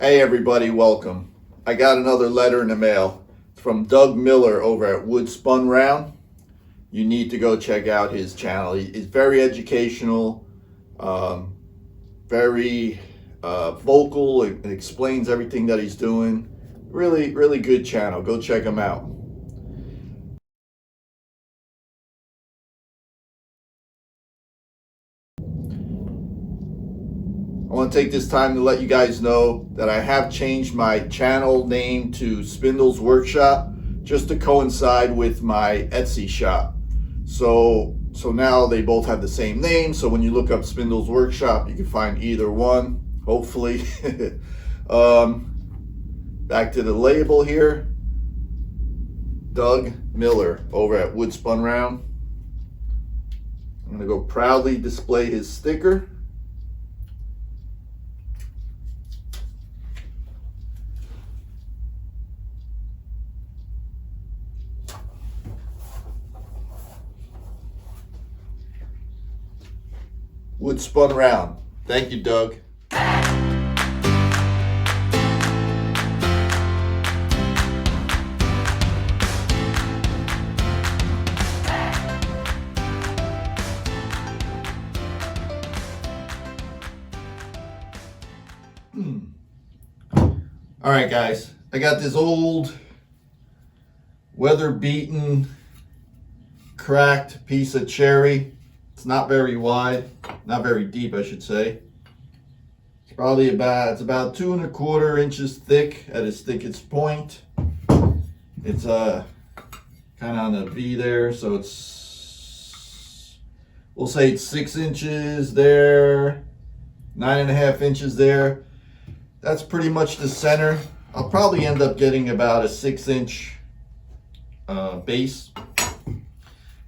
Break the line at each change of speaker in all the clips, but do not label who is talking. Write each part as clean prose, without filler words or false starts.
Hey everybody, welcome. I got another letter in the mail. It's from Doug Miller over at WoodTurning. You need to go check out his channel. He's very educational, very vocal. It explains everything that he's doing. Really, really good channel. Go check him out. I want to take this time to let you guys know that I have changed my channel name to Spindle's Workshop just to coincide with my Etsy shop. So now they both have the same name. So when you look up Spindle's Workshop, you can find either one, hopefully. Back to the label here. Doug Miller over at WoodTurning. I'm going to go proudly display his sticker. WoodTurning. Thank you, Doug. All right, guys. I got this old, weather-beaten, cracked piece of cherry. It's not very wide, not very deep, I should say. It's probably about 2¼ inches thick at its thickest point. It's kind of on a V there, so we'll say it's 6 inches there, 9½ inches there. That's pretty much the center. I'll probably end up getting about a 6-inch base.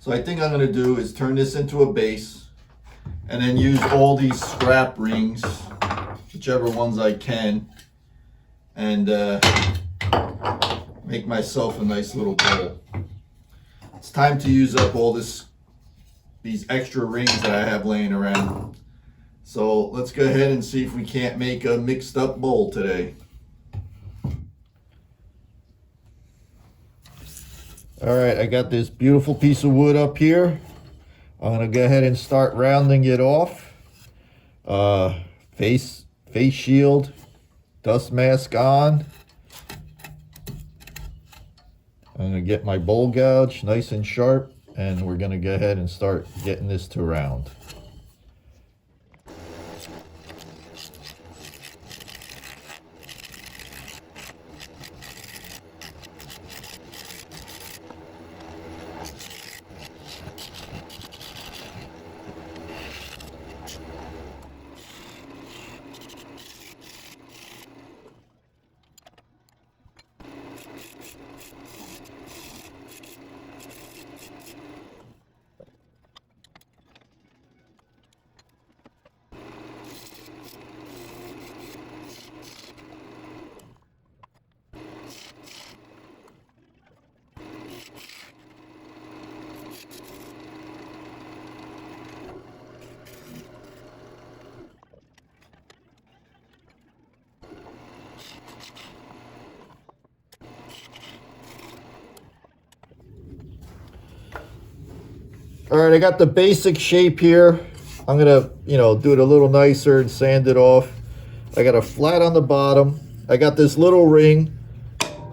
So I think I'm going to do is turn this into a base and then use all these scrap rings, whichever ones I can, and make myself a nice little bowl. It's time to use up all these extra rings that I have laying around. So let's go ahead and see if we can't make a mixed up bowl today. All right, I got this beautiful piece of wood up here. I'm gonna go ahead and start rounding it off. Face shield, dust mask on. I'm gonna get my bowl gouge nice and sharp, and we're gonna go ahead and start getting this to round. All right, I got the basic shape here. I'm gonna, do it a little nicer and sand it off. I got a flat on the bottom. I got this little ring.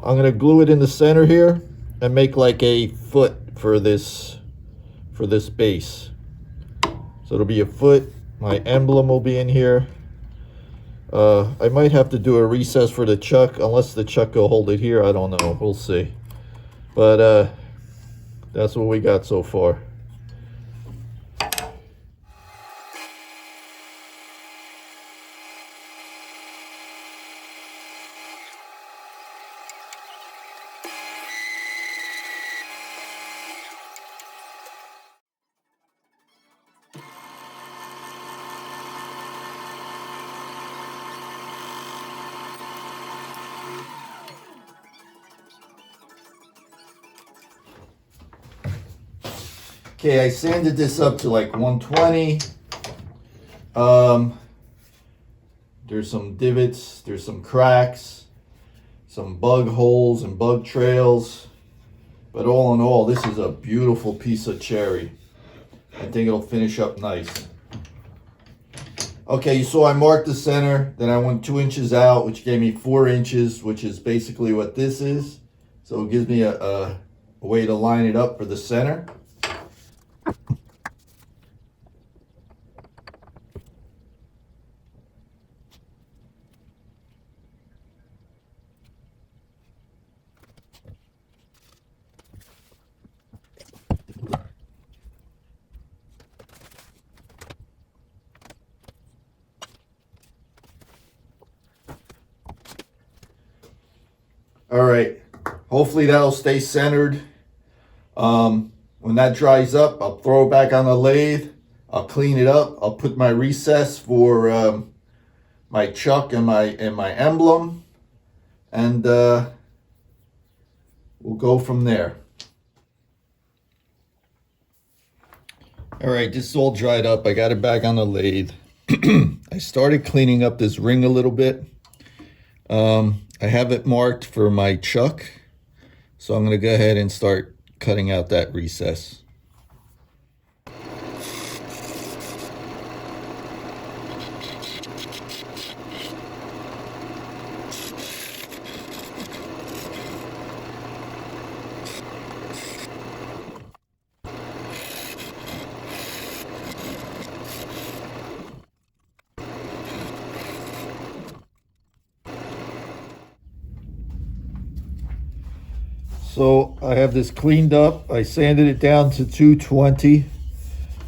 I'm gonna glue it in the center here and make like a foot for this base. So it'll be a foot. My emblem will be in here. I might have to do a recess for the chuck, unless the chuck will hold it here. I don't know. We'll see. But that's what we got so far. Okay, I sanded this up to like 120. There's some divots, there's some cracks, some bug holes and bug trails. But all in all, this is a beautiful piece of cherry. I think it'll finish up nice. Okay, so I marked the center, then I went 2 inches out, which gave me 4 inches, which is basically what this is. So it gives me a way to line it up for the center. All right, hopefully that'll stay centered. When that dries up, I'll throw it back on the lathe. I'll clean it up. I'll put my recess for my chuck and my emblem, and we'll go from there. All right, this is all dried up. I got it back on the lathe. I started cleaning up this ring a little bit. I have it marked for my chuck, so I'm going to go ahead and start cutting out that recess. So I have this cleaned up. I sanded it down to 220.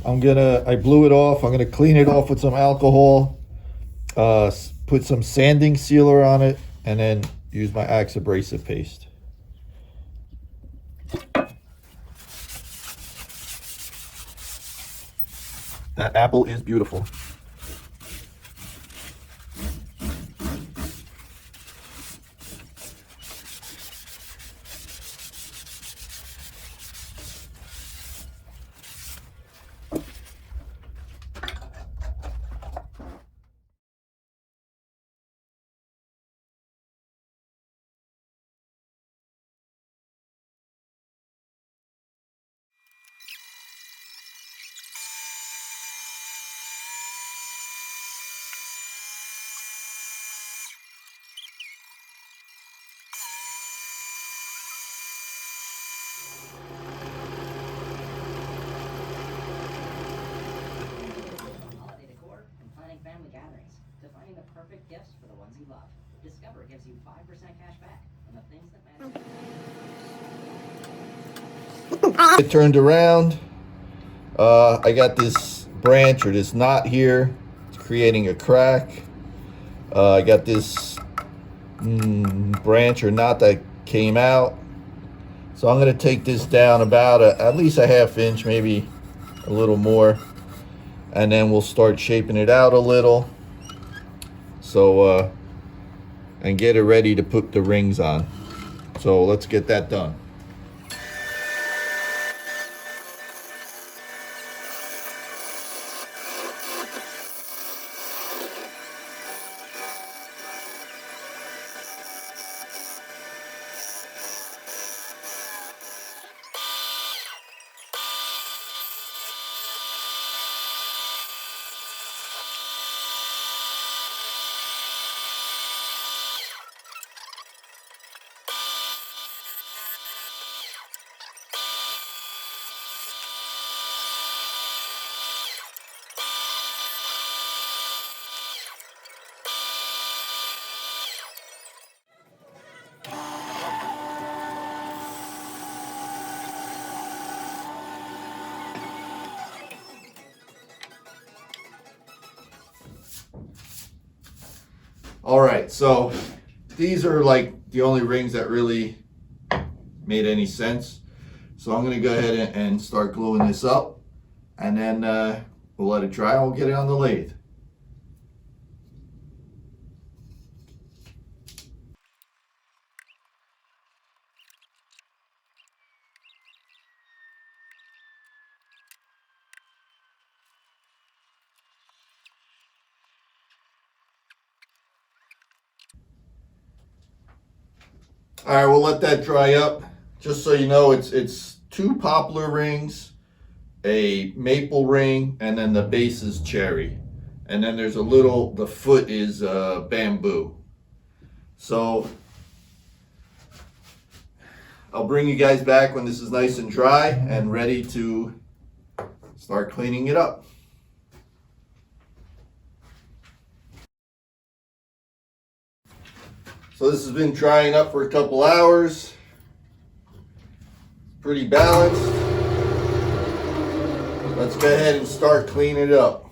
I blew it off. I'm gonna clean it off with some alcohol, put some sanding sealer on it, and then use my Axe abrasive paste. That apple is beautiful.
Family gatherings to finding the perfect gifts for the ones you love. Discover gives you 5% cash back on the things that matter.
It turned around. I got this branch or this knot here. It's creating a crack. I got this branch or knot that came out. So I'm going to take this down about at least a ½ inch, maybe a little more. And then we'll start shaping it out a little. So, and get it ready to put the rings on. So let's get that done. All right, so these are like the only rings that really made any sense. So I'm gonna go ahead and start gluing this up, and then we'll let it dry and we'll get it on the lathe. All right, we'll let that dry up. Just so you know, it's 2 poplar rings, a maple ring, and then the base is cherry. And then there's the foot is bamboo. So I'll bring you guys back when this is nice and dry and ready to start cleaning it up. So this has been drying up for a couple hours. Pretty balanced. Let's go ahead and start cleaning it up.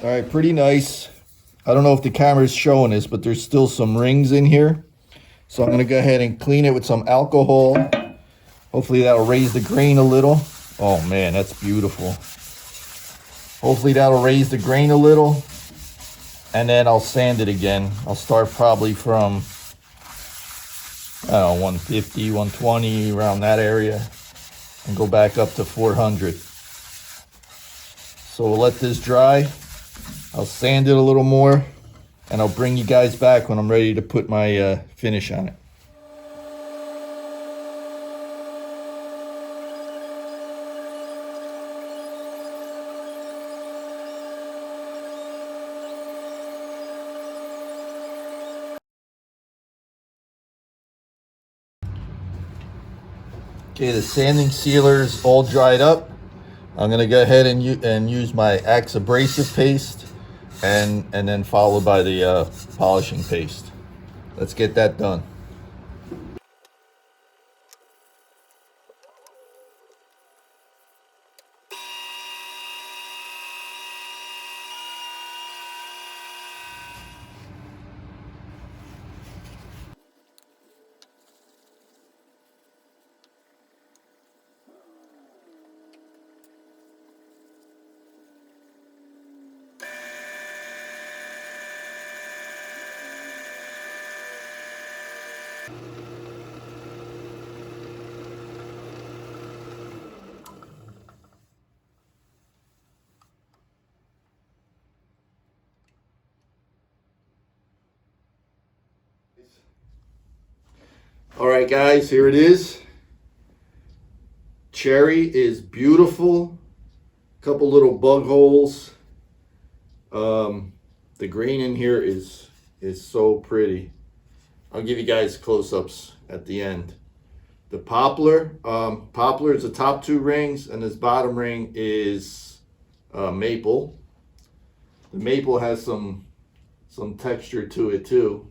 All right, pretty nice. I don't know if the camera's showing this, but there's still some rings in here. So I'm gonna go ahead and clean it with some alcohol. Hopefully that'll raise the grain a little. Oh man, that's beautiful. Hopefully that'll raise the grain a little. And then I'll sand it again. I'll start probably from, I don't know, 150, 120, around that area. And go back up to 400. So we'll let this dry. I'll sand it a little more, and I'll bring you guys back when I'm ready to put my finish on it. Okay, the sanding sealer is all dried up. I'm gonna go ahead and use my Axe abrasive paste, and then followed by the polishing paste. Let's get that done. All right, guys, here it is. Cherry is beautiful. Couple little bug holes. The grain in here is so pretty. I'll give you guys close-ups at the end. The poplar is the top 2 rings, and this bottom ring is maple. The maple has some texture to it too.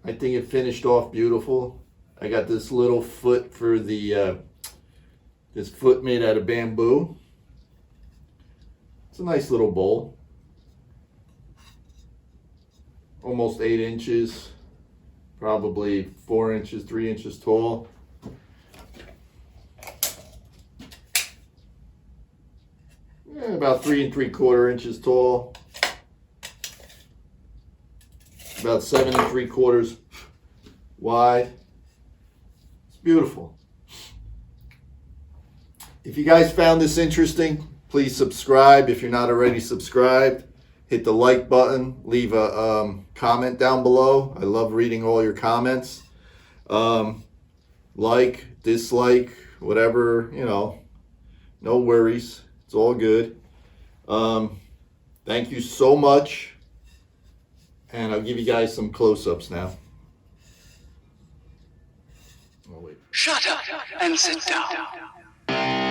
I think it finished off beautiful. I got this little foot for the this foot made out of bamboo. It's a nice little bowl. Almost 8 inches, probably 4 inches, 3 inches tall. about 3 3/4 inches tall. About 7 3/4 wide. It's beautiful. If you guys found this interesting, please subscribe. If you're not already subscribed, hit the like button. Leave a comment down below. I love reading all your comments. Like, dislike, whatever, you know, no worries. It's all good. Thank you so much. And I'll give you guys some close-ups now. Oh, wait.
Shut up and sit down.